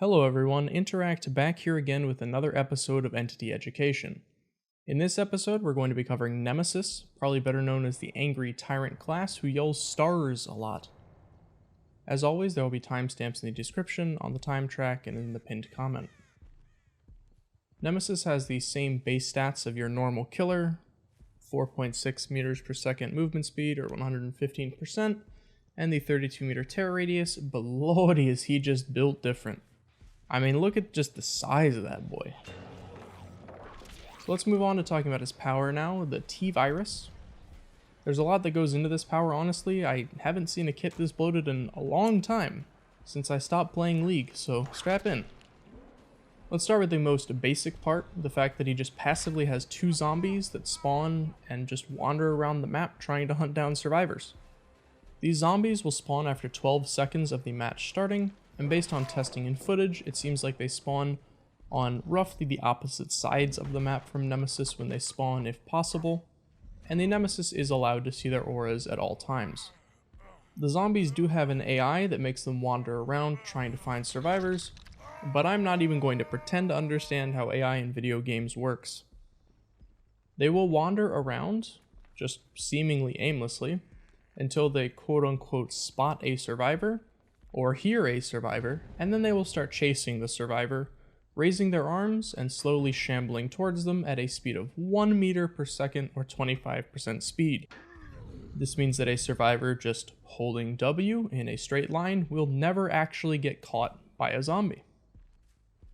Hello everyone, Interact back here again with another episode of Entity Education. In this episode, we're going to be covering Nemesis, probably better known as the Angry Tyrant class who yells stars a lot. As always, there will be timestamps in the description, on the time track, and in the pinned comment. Nemesis has the same base stats of your normal killer, 4.6 meters per second movement speed or 115%, and the 32 meter tear radius, but lordy is he just built different. I mean, look at just the size of that boy. So let's move on to talking about his power now, the T-Virus. There's a lot that goes into this power, honestly. I haven't seen a kit this bloated in a long time, since I stopped playing League, so strap in. Let's start with the most basic part, the fact that he just passively has two zombies that spawn and just wander around the map trying to hunt down survivors. These zombies will spawn after 12 seconds of the match starting, and based on testing and footage, it seems like they spawn on roughly the opposite sides of the map from Nemesis when they spawn if possible, and the Nemesis is allowed to see their auras at all times. The zombies do have an AI that makes them wander around trying to find survivors, but I'm not even going to pretend to understand how AI in video games works. They will wander around, just seemingly aimlessly, until they quote-unquote spot a survivor, or hear a survivor, and then they will start chasing the survivor, raising their arms and slowly shambling towards them at a speed of 1 meter per second or 25% speed. This means that a survivor just holding W in a straight line will never actually get caught by a zombie.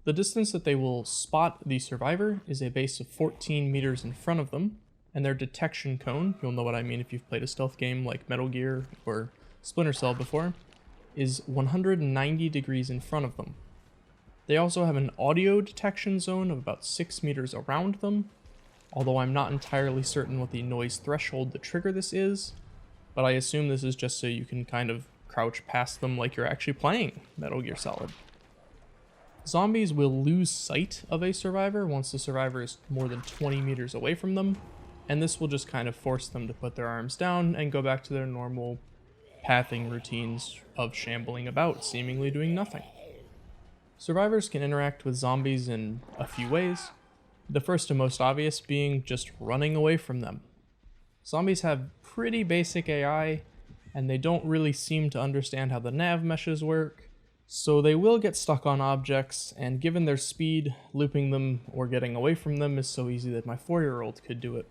The distance that they will spot the survivor is a base of 14 meters in front of them, and their detection cone, you'll know what I mean if you've played a stealth game like Metal Gear or Splinter Cell before, is 190 degrees in front of them. They also have an audio detection zone of about 6 meters around them, although I'm not entirely certain what the noise threshold to trigger this is, but I assume this is just so you can kind of crouch past them like you're actually playing Metal Gear Solid. Zombies will lose sight of a survivor once the survivor is more than 20 meters away from them, and this will just kind of force them to put their arms down and go back to their normal pathing routines of shambling about, seemingly doing nothing. Survivors can interact with zombies in a few ways, the first and most obvious being just running away from them. Zombies have pretty basic AI, and they don't really seem to understand how the nav meshes work, so they will get stuck on objects, and given their speed, looping them or getting away from them is so easy that my 4-year-old could do it.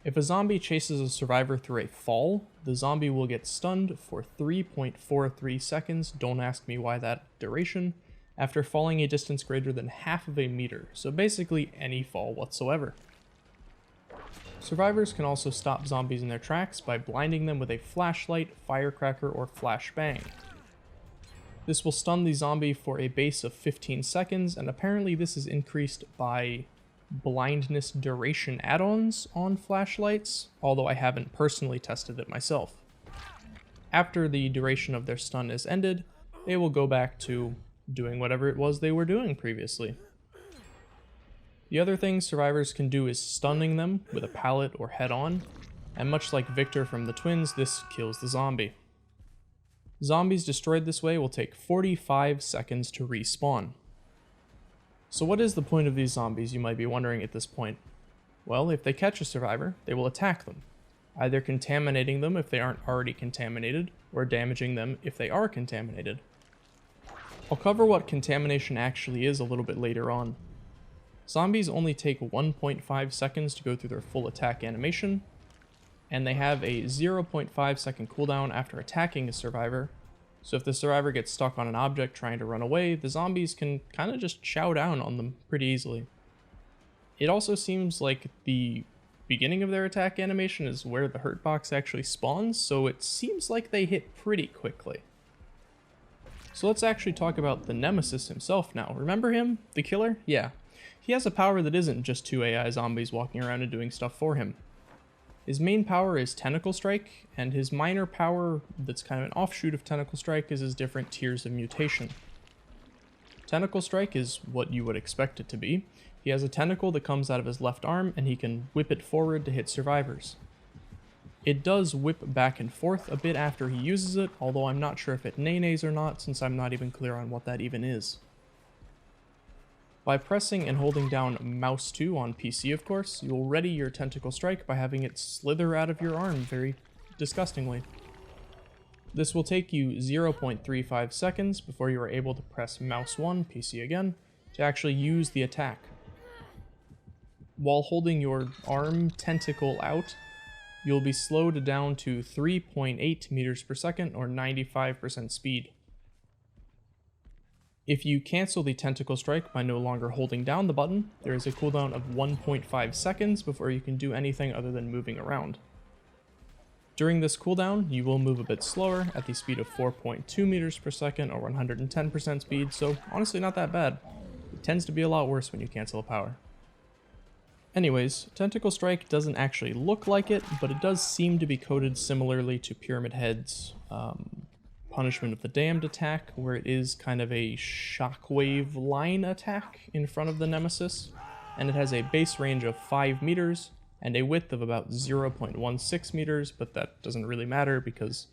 If a zombie chases a survivor through a fall, the zombie will get stunned for 3.43 seconds, don't ask me why that duration, after falling a distance greater than half of a meter, so basically any fall whatsoever. Survivors can also stop zombies in their tracks by blinding them with a flashlight, firecracker, or flashbang. This will stun the zombie for a base of 15 seconds, and apparently this is increased by blindness duration add-ons on flashlights, although I haven't personally tested it myself. After the duration of their stun is ended, they will go back to doing whatever it was they were doing previously. The other thing survivors can do is stunning them with a pallet or head-on, and much like Victor from the Twins, this kills the zombie. Zombies destroyed this way will take 45 seconds to respawn. So what is the point of these zombies, you might be wondering at this point? Well, if they catch a survivor, they will attack them, either contaminating them if they aren't already contaminated, or damaging them if they are contaminated. I'll cover what contamination actually is a little bit later on. Zombies only take 1.5 seconds to go through their full attack animation, and they have a 0.5 second cooldown after attacking a survivor, so if the survivor gets stuck on an object trying to run away, the zombies can kind of just chow down on them pretty easily. It also seems like the beginning of their attack animation is where the hurt box actually spawns, so it seems like they hit pretty quickly. So let's actually talk about the Nemesis himself now. Remember him? The killer? Yeah. He has a power that isn't just two AI zombies walking around and doing stuff for him. His main power is Tentacle Strike, and his minor power that's kind of an offshoot of Tentacle Strike is his different tiers of mutation. Tentacle Strike is what you would expect it to be. He has a tentacle that comes out of his left arm, and he can whip it forward to hit survivors. It does whip back and forth a bit after he uses it, although I'm not sure if it nay-nays or not, since I'm not even clear on what that even is. By pressing and holding down mouse 2 on PC, of course, you will ready your tentacle strike by having it slither out of your arm very disgustingly. This will take you 0.35 seconds before you are able to press mouse 1, PC again, to actually use the attack. While holding your arm tentacle out, you'll be slowed down to 3.8 meters per second or 95% speed. If you cancel the tentacle strike by no longer holding down the button, there is a cooldown of 1.5 seconds before you can do anything other than moving around. During this cooldown, you will move a bit slower at the speed of 4.2 meters per second or 110% speed, so honestly not that bad. It tends to be a lot worse when you cancel a power. Anyways, Tentacle Strike doesn't actually look like it, but it does seem to be coded similarly to Pyramid Head's Punishment of the Damned attack, where it is kind of a shockwave line attack in front of the Nemesis, and it has a base range of 5 meters and a width of about 0.16 meters, but that doesn't really matter because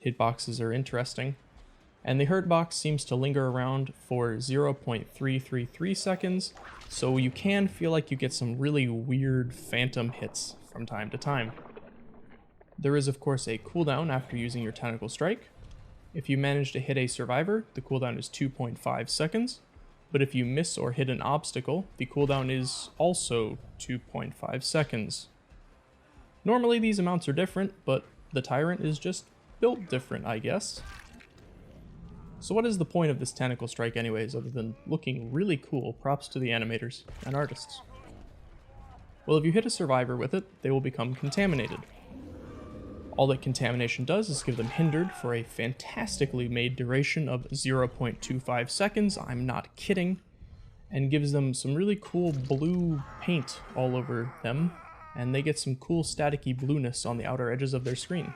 hitboxes are interesting. And the hurt box seems to linger around for 0.333 seconds, so you can feel like you get some really weird phantom hits from time to time. There is of course a cooldown after using your Tentacle Strike. If you manage to hit a survivor, the cooldown is 2.5 seconds, but if you miss or hit an obstacle, the cooldown is also 2.5 seconds. Normally these amounts are different, but the Tyrant is just built different, I guess. So what is the point of this Tentacle Strike anyways, other than looking really cool? Props to the animators and artists. Well, if you hit a survivor with it, they will become contaminated. All that contamination does is give them hindered for a fantastically made duration of 0.25 seconds, I'm not kidding, and gives them some really cool blue paint all over them, and they get some cool staticky blueness on the outer edges of their screen.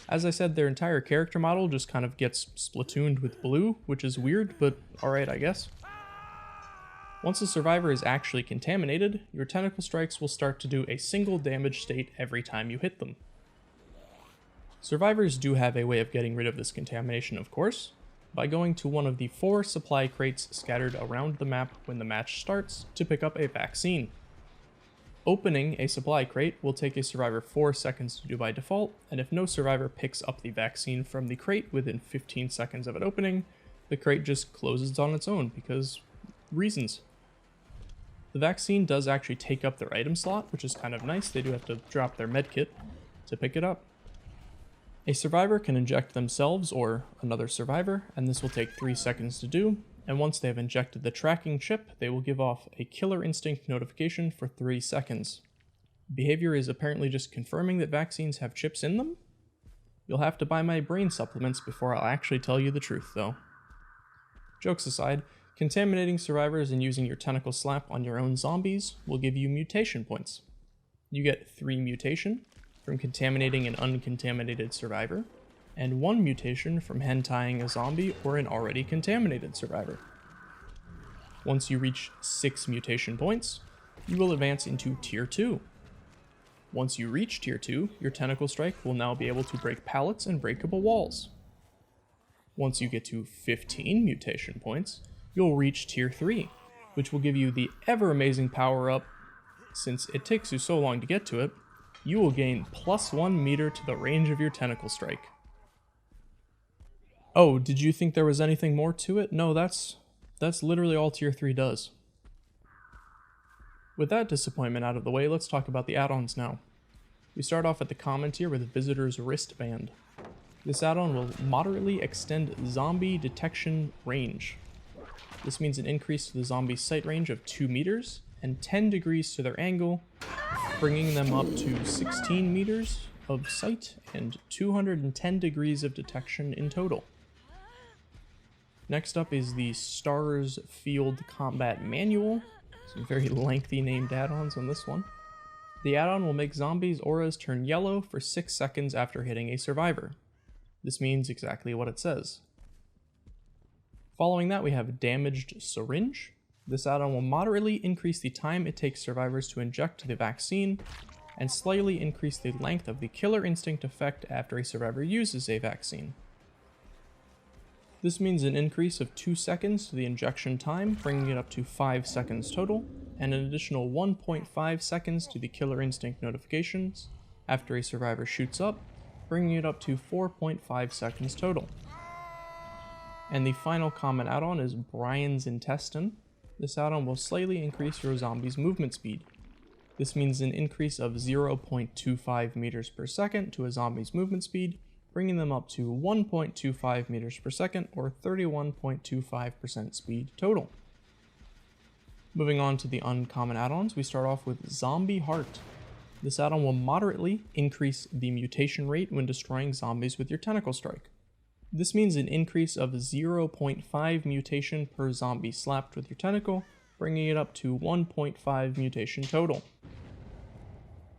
As I said, their entire character model just kind of gets splatooned with blue, which is weird, but alright, I guess. Once a survivor is actually contaminated, your Tentacle Strikes will start to do a single damage state every time you hit them. Survivors do have a way of getting rid of this contamination, of course, by going to one of the 4 supply crates scattered around the map when the match starts to pick up a vaccine. Opening a supply crate will take a survivor 4 seconds to do by default, and if no survivor picks up the vaccine from the crate within 15 seconds of it opening, the crate just closes on its own because reasons. The vaccine does actually take up their item slot, which is kind of nice. They do have to drop their medkit to pick it up. A survivor can inject themselves or another survivor, and this will take 3 seconds to do, and once they have injected the tracking chip, they will give off a Killer Instinct notification for 3 seconds. Behavior is apparently just confirming that vaccines have chips in them? You'll have to buy my brain supplements before I'll actually tell you the truth, though. Jokes aside, contaminating survivors and using your Tentacle Slap on your own zombies will give you mutation points. You get 3 mutation from contaminating an uncontaminated survivor, and 1 mutation from hentai-ing a zombie or an already contaminated survivor. Once you reach 6 mutation points, you will advance into Tier 2. Once you reach Tier 2, your Tentacle Strike will now be able to break pallets and breakable walls. Once you get to 15 mutation points, you'll reach Tier 3, which will give you the ever-amazing power-up. Since it takes you so long to get to it, you will gain +1 meter to the range of your Tentacle Strike. Oh, did you think there was anything more to it? No, that's literally all Tier 3 does. With that disappointment out of the way, let's talk about the add-ons now. We start off at the common tier with Visitor's Wristband. This add-on will moderately extend zombie detection range. This means an increase to the zombie's sight range of 2 meters and 10 degrees to their angle, bringing them up to 16 meters of sight and 210 degrees of detection in total. Next up is the Stars Field Combat Manual. Some very lengthy named add-ons on this one. The add-on will make zombies' auras turn yellow for 6 seconds after hitting a survivor. This means exactly what it says. Following that, we have Damaged Syringe. This add-on will moderately increase the time it takes survivors to inject the vaccine, and slightly increase the length of the killer instinct effect after a survivor uses a vaccine. This means an increase of 2 seconds to the injection time, bringing it up to 5 seconds total, and an additional 1.5 seconds to the killer instinct notifications after a survivor shoots up, bringing it up to 4.5 seconds total. And the final common add-on is Brian's Intestine. This add-on will slightly increase your zombie's movement speed. This means an increase of 0.25 meters per second to a zombie's movement speed, bringing them up to 1.25 meters per second or 31.25% speed total. Moving on to the uncommon add-ons, we start off with Zombie Heart. This add-on will moderately increase the mutation rate when destroying zombies with your Tentacle Strike. This means an increase of 0.5 mutation per zombie slapped with your tentacle, bringing it up to 1.5 mutation total.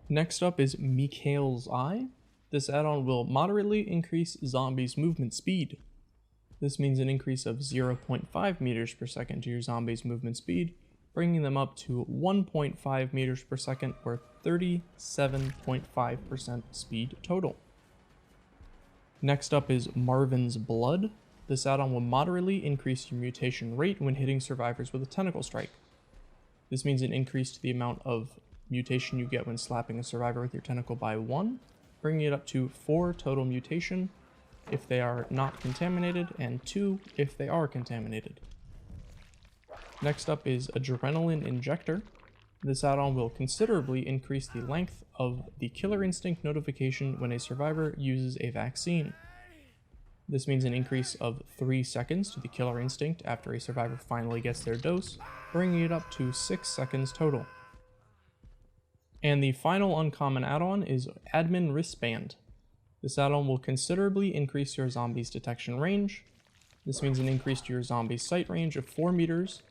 Next up is Mikhail's Eye. This add-on will moderately increase zombies' movement speed. This means an increase of 0.5 meters per second to your zombies' movement speed, bringing them up to 1.5 meters per second or 37.5% speed total. Next up is Marvin's Blood. This add-on will moderately increase your mutation rate when hitting survivors with a Tentacle Strike. This means an increase to the amount of mutation you get when slapping a survivor with your tentacle by 1, bringing it up to 4 total mutation if they are not contaminated, and 2 if they are contaminated. Next up is Adrenaline Injector. This add-on will considerably increase the length of the killer instinct notification when a survivor uses a vaccine. This means an increase of 3 seconds to the killer instinct after a survivor finally gets their dose, bringing it up to 6 seconds total. And the final uncommon add-on is Admin Wristband. This add-on will considerably increase your zombie's detection range. This means an increase to your zombie's sight range of 4 meters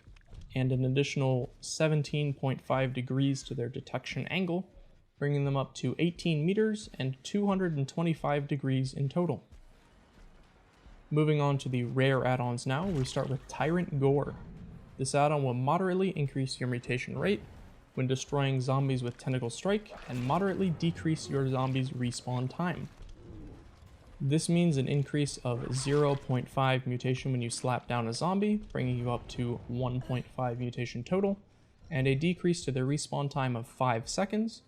and an additional 17.5 degrees to their detection angle, bringing them up to 18 meters and 225 degrees in total. Moving on to the rare add-ons now, we start with Tyrant Gore. This add-on will moderately increase your mutation rate when destroying zombies with Tentacle Strike and moderately decrease your zombies' respawn time. This means an increase of 0.5 mutation when you slap down a zombie, bringing you up to 1.5 mutation total, and a decrease to their respawn time of 5 seconds,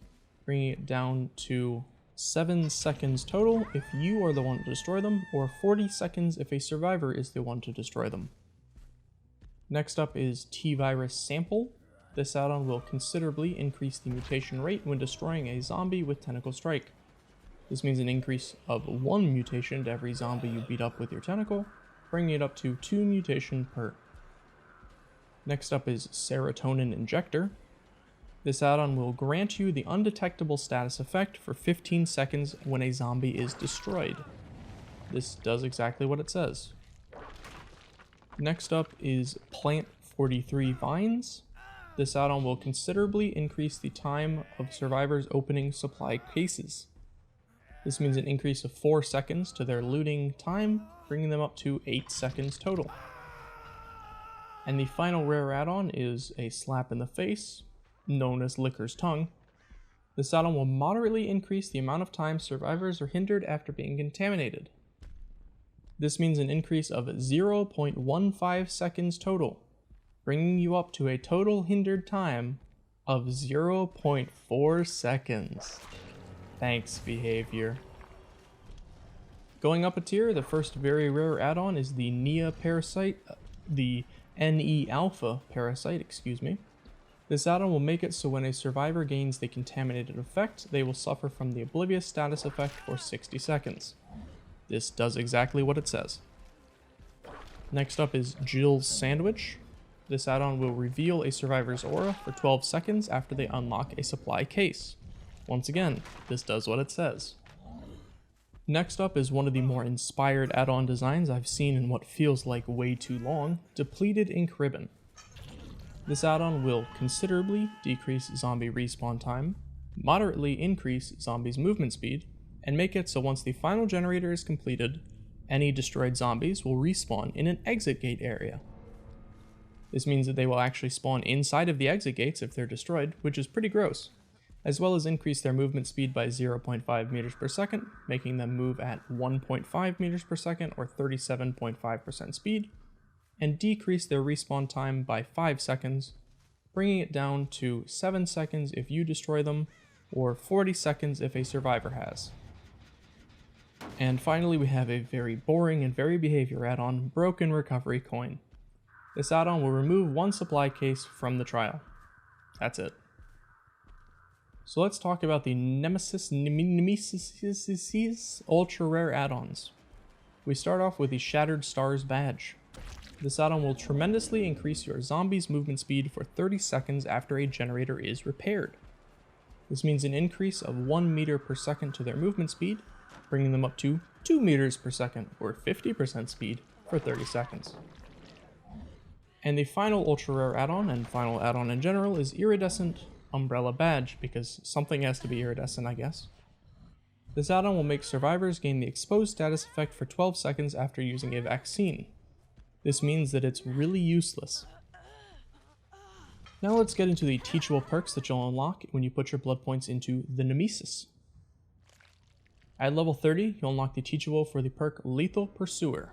bringing it down to 7 seconds total if you are the one to destroy them, or 40 seconds if a survivor is the one to destroy them. Next up is T-Virus Sample. This add-on will considerably increase the mutation rate when destroying a zombie with Tentacle Strike. This means an increase of 1 mutation to every zombie you beat up with your tentacle, bringing it up to 2 mutation per. Next up is Serotonin Injector. This add-on will grant you the undetectable status effect for 15 seconds when a zombie is destroyed. This does exactly what it says. Next up is Plant 43 Vines. This add-on will considerably increase the time of survivors opening supply cases. This means an increase of 4 seconds to their looting time, bringing them up to 8 seconds total. And the final rare add-on is a Slap in the Face, known as Licker's Tongue. This add-on will moderately increase the amount of time survivors are hindered after being contaminated. This means an increase of 0.15 seconds total, bringing you up to a total hindered time of 0.4 seconds. Thanks, behavior. Going up a tier, the first very rare add-on is the NE Alpha Parasite, excuse me. This add-on will make it so when a survivor gains the contaminated effect, they will suffer from the oblivious status effect for 60 seconds. This does exactly what it says. Next up is Jill's Sandwich. This add-on will reveal a survivor's aura for 12 seconds after they unlock a supply case. Once again, this does what it says. Next up is one of the more inspired add-on designs I've seen in what feels like way too long, Depleted Ink Ribbon. This add-on will considerably decrease zombie respawn time, moderately increase zombies' movement speed, and make it so once the final generator is completed, any destroyed zombies will respawn in an exit gate area. This means that they will actually spawn inside of the exit gates if they're destroyed, which is pretty gross. as well as increase their movement speed by 0.5 meters per second, making them move at 1.5 meters per second or 37.5% speed, and decrease their respawn time by 5 seconds, bringing it down to 7 seconds if you destroy them, or 40 seconds if a survivor has. And finally, we have a very boring and very behavior add-on, Broken Recovery Coin. This add-on will remove one supply case from the trial. That's it. So let's talk about the Nemesis ultra rare add-ons. We start off with the Shattered Stars badge. This add-on will tremendously increase your zombies' movement speed for 30 seconds after a generator is repaired. This means an increase of 1 meter per second to their movement speed, bringing them up to 2 meters per second or 50% speed for 30 seconds. And the final ultra rare add-on, and final add-on in general, is Iridescent Umbrella Badge, because something has to be iridescent, I guess. This add-on will make survivors gain the exposed status effect for 12 seconds after using a vaccine. This means that it's really useless. Now let's get into the teachable perks that you'll unlock when you put your blood points into the Nemesis. At level 30, you'll unlock the teachable for the perk Lethal Pursuer.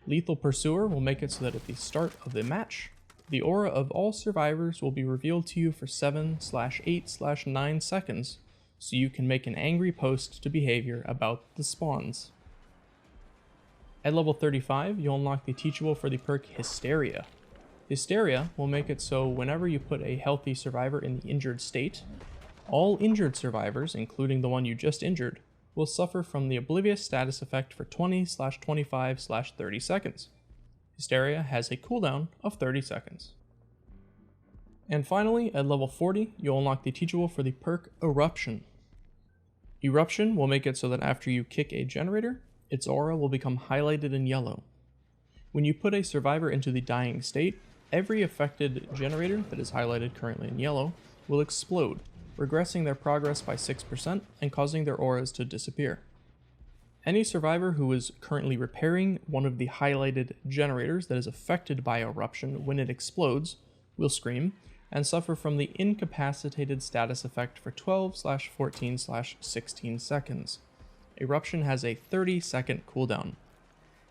Lethal Pursuer will make it so that at the start of the match, the aura of all survivors will be revealed to you for 7/8/9 seconds, so you can make an angry post to behavior about the spawns. At level 35, you'll unlock the teachable for the perk Hysteria. Hysteria will make it so whenever you put a healthy survivor in the injured state, all injured survivors, including the one you just injured, will suffer from the Oblivious status effect for 20/25/30 seconds. Hysteria has a cooldown of 30 seconds. And finally, at level 40, you'll unlock the teachable for the perk Eruption. Eruption will make it so that after you kick a generator, its aura will become highlighted in yellow. When you put a survivor into the dying state, every affected generator that is highlighted currently in yellow will explode, regressing their progress by 6% and causing their auras to disappear. Any survivor who is currently repairing one of the highlighted generators that is affected by Eruption when it explodes will scream and suffer from the incapacitated status effect for 12/14/16 seconds. Eruption has a 30-second cooldown.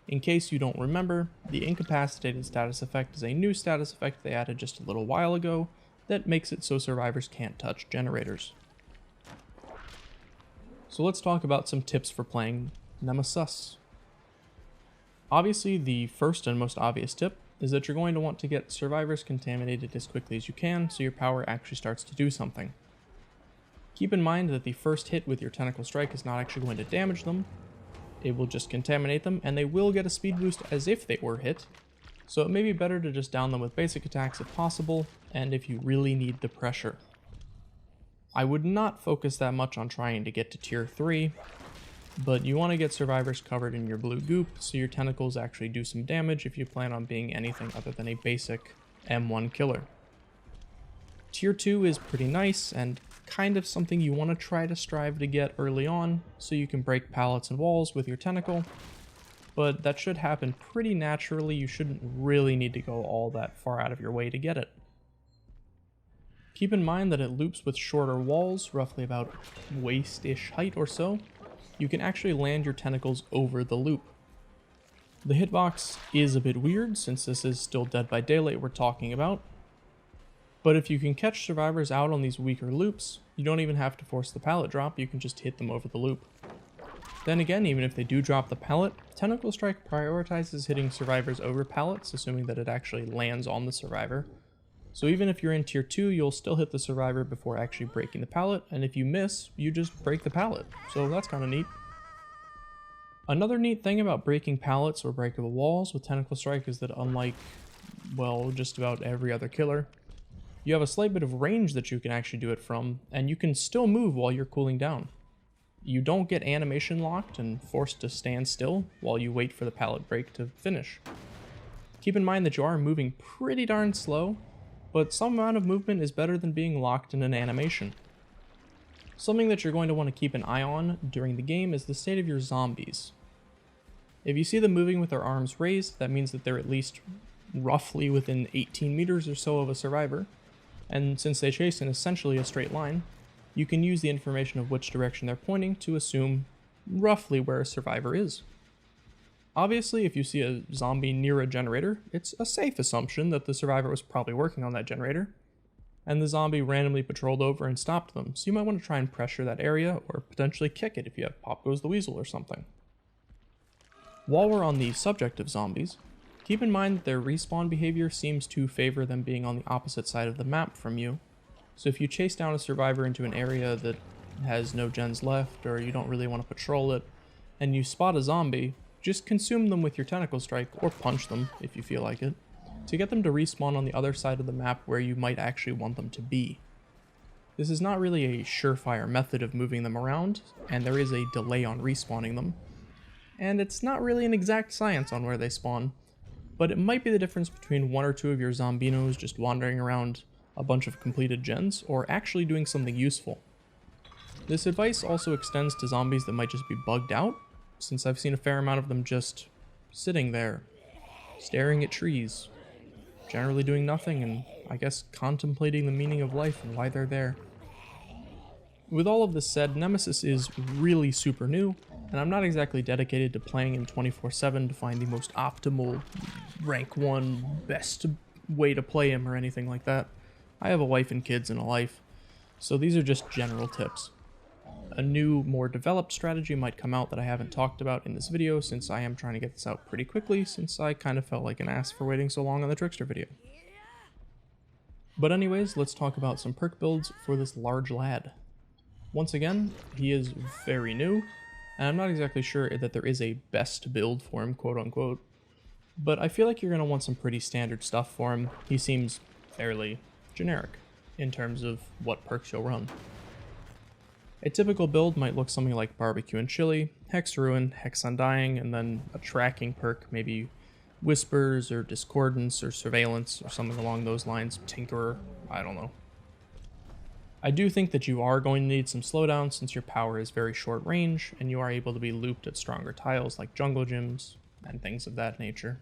In case you don't remember, the incapacitated status effect is a new status effect they added just a little while ago that makes it so survivors can't touch generators. So let's talk about some tips for playing Nemesis. Obviously, the first and most obvious tip is that you're going to want to get survivors contaminated as quickly as you can so your power actually starts to do something. Keep in mind that the first hit with your Tentacle Strike is not actually going to damage them. It will just contaminate them, and they will get a speed boost as if they were hit, so it may be better to just down them with basic attacks if possible, and if you really need the pressure. I would not focus that much on trying to get to tier 3, but you want to get survivors covered in your blue goop so your tentacles actually do some damage if you plan on being anything other than a basic M1 killer. Tier 2 is pretty nice and kind of something you want to try to strive to get early on so you can break pallets and walls with your tentacle, but that should happen pretty naturally. You shouldn't really need to go all that far out of your way to get it. Keep in mind that it loops with shorter walls, roughly about waist-ish height or so. You can actually land your tentacles over the loop. The hitbox is a bit weird since this is still Dead by Daylight we're talking about, but if you can catch survivors out on these weaker loops, you don't even have to force the pallet drop, you can just hit them over the loop. Then again, even if they do drop the pallet, Tentacle Strike prioritizes hitting survivors over pallets, assuming that it actually lands on the survivor. So even if you're in tier 2, you'll still hit the survivor before actually breaking the pallet, and if you miss, you just break the pallet. So that's kind of neat. Another neat thing about breaking pallets or breakable walls with Tentacle Strike is that unlike, well, just about every other killer, you have a slight bit of range that you can actually do it from, and you can still move while you're cooling down. You don't get animation locked and forced to stand still while you wait for the pallet break to finish. Keep in mind that you are moving pretty darn slow, but some amount of movement is better than being locked in an animation. Something that you're going to want to keep an eye on during the game is the state of your zombies. If you see them moving with their arms raised, that means that they're at least roughly within 18 meters or so of a survivor, and since they chase in essentially a straight line, you can use the information of which direction they're pointing to assume roughly where a survivor is. Obviously, if you see a zombie near a generator, it's a safe assumption that the survivor was probably working on that generator, and the zombie randomly patrolled over and stopped them, so you might want to try and pressure that area, or potentially kick it if you have Pop Goes the Weasel or something. While we're on the subject of zombies, keep in mind that their respawn behavior seems to favor them being on the opposite side of the map from you, so if you chase down a survivor into an area that has no gens left, or you don't really want to patrol it, and you spot a zombie, just consume them with your tentacle strike, or punch them if you feel like it, to get them to respawn on the other side of the map where you might actually want them to be. This is not really a surefire method of moving them around, and there is a delay on respawning them. And it's not really an exact science on where they spawn, but it might be the difference between one or two of your zombinos just wandering around a bunch of completed gens, or actually doing something useful. This advice also extends to zombies that might just be bugged out, since I've seen a fair amount of them just sitting there, staring at trees, generally doing nothing, and I guess contemplating the meaning of life and why they're there. With all of this said, Nemesis is really super new, and I'm not exactly dedicated to playing him 24/7 to find the most optimal rank 1 best way to play him or anything like that. I have a wife and kids and a life, so these are just general tips. A new, more developed strategy might come out that I haven't talked about in this video, since I am trying to get this out pretty quickly, since I kind of felt like an ass for waiting so long on the Trickster video. But anyways, let's talk about some perk builds for this large lad. Once again, he is very new, and I'm not exactly sure that there is a best build for him, quote unquote, but I feel like you're going to want some pretty standard stuff for him. He seems fairly generic in terms of what perks you'll run. A typical build might look something like Barbecue and Chili, Hex Ruin, Hex Undying, and then a tracking perk, maybe Whispers or Discordance or Surveillance or something along those lines, Tinkerer, I don't know. I do think that you are going to need some slowdown since your power is very short range and you are able to be looped at stronger tiles like jungle gyms and things of that nature,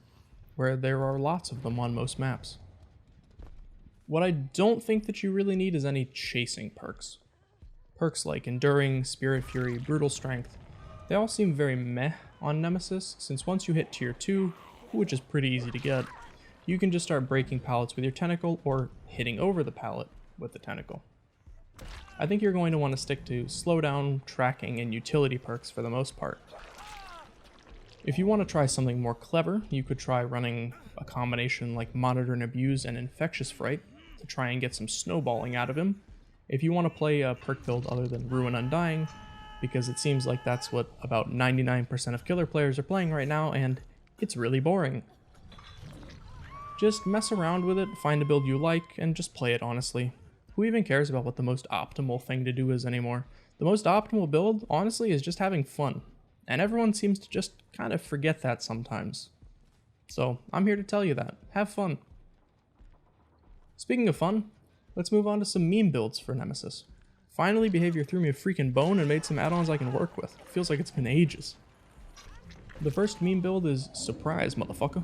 where there are lots of them on most maps. What I don't think that you really need is any chasing perks. Perks like Enduring, Spirit Fury, Brutal Strength, they all seem very meh on Nemesis, since once you hit tier 2, which is pretty easy to get, you can just start breaking pallets with your tentacle or hitting over the pallet with the tentacle. I think you're going to want to stick to slowdown, tracking, and utility perks for the most part. If you want to try something more clever, you could try running a combination like Monitor and Abuse and Infectious Fright to try and get some snowballing out of him. If you want to play a perk build other than Ruin Undying, because it seems like that's what about 99% of killer players are playing right now, and it's really boring. Just mess around with it, find a build you like, and just play it honestly. Who even cares about what the most optimal thing to do is anymore? The most optimal build, honestly, is just having fun. And everyone seems to just kind of forget that sometimes. So, I'm here to tell you that. Have fun. Speaking of fun, let's move on to some meme builds for Nemesis. Finally, Behavior threw me a freaking bone and made some add-ons I can work with. Feels like it's been ages. The first meme build is Surprise, motherfucker.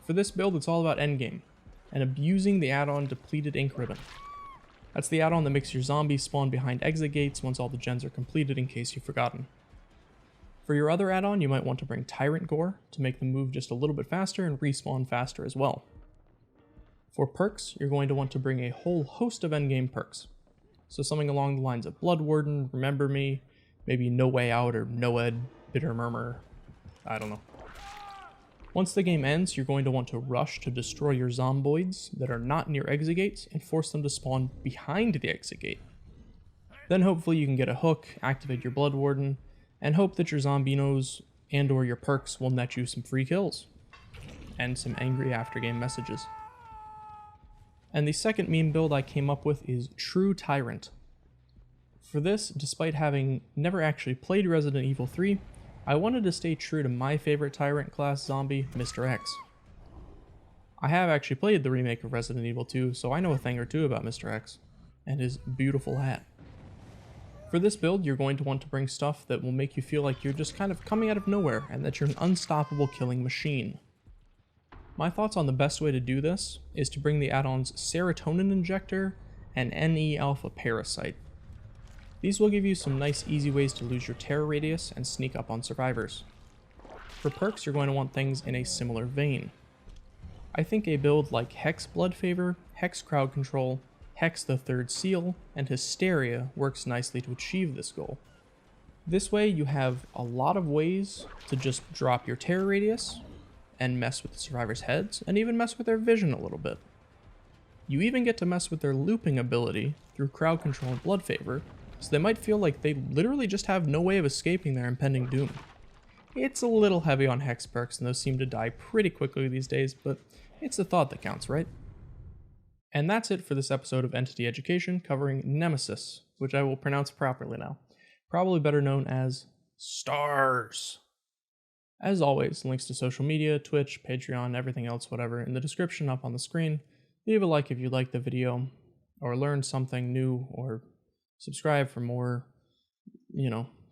For this build, it's all about endgame, and abusing the add-on Depleted Ink Ribbon. That's the add-on that makes your zombies spawn behind exit gates once all the gens are completed, in case you've forgotten. For your other add-on, you might want to bring Tyrant Gore to make them move just a little bit faster and respawn faster as well. For perks, you're going to want to bring a whole host of endgame perks. So something along the lines of Blood Warden, Remember Me, maybe No Way Out or Noed, Bitter Murmur, I don't know. Once the game ends, you're going to want to rush to destroy your zomboids that are not near exit gates and force them to spawn behind the exit gate. Then hopefully you can get a hook, activate your Blood Warden, and hope that your zombinos and or your perks will net you some free kills and some angry after-game messages. And the second meme build I came up with is True Tyrant. For this, despite having never actually played Resident Evil 3, I wanted to stay true to my favorite Tyrant class zombie, Mr. X. I have actually played the remake of Resident Evil 2, so I know a thing or two about Mr. X and his beautiful hat. For this build, you're going to want to bring stuff that will make you feel like you're just kind of coming out of nowhere and that you're an unstoppable killing machine. My thoughts on the best way to do this is to bring the add-ons Serotonin Injector and NE Alpha Parasite. These will give you some nice easy ways to lose your terror radius and sneak up on survivors. For perks, you're going to want things in a similar vein. I think a build like Hex Blood Favor, Hex Crowd Control, Hex the Third Seal, and Hysteria works nicely to achieve this goal. This way you have a lot of ways to just drop your terror radius and mess with the survivors' heads, and even mess with their vision a little bit. You even get to mess with their looping ability through Crowd Control and Blood Favor, so they might feel like they literally just have no way of escaping their impending doom. It's a little heavy on Hex perks, and those seem to die pretty quickly these days, but it's the thought that counts, right? And that's it for this episode of Entity Education covering Nemesis, which I will pronounce properly now. Probably better known as STARS. As always, links to social media, Twitch, Patreon, everything else, whatever, in the description up on the screen. Leave a like if you liked the video, or learned something new, or subscribe for more,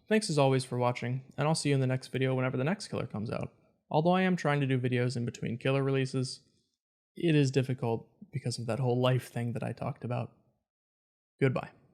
Thanks as always for watching, and I'll see you in the next video whenever the next killer comes out. Although I am trying to do videos in between killer releases, it is difficult because of that whole life thing that I talked about. Goodbye.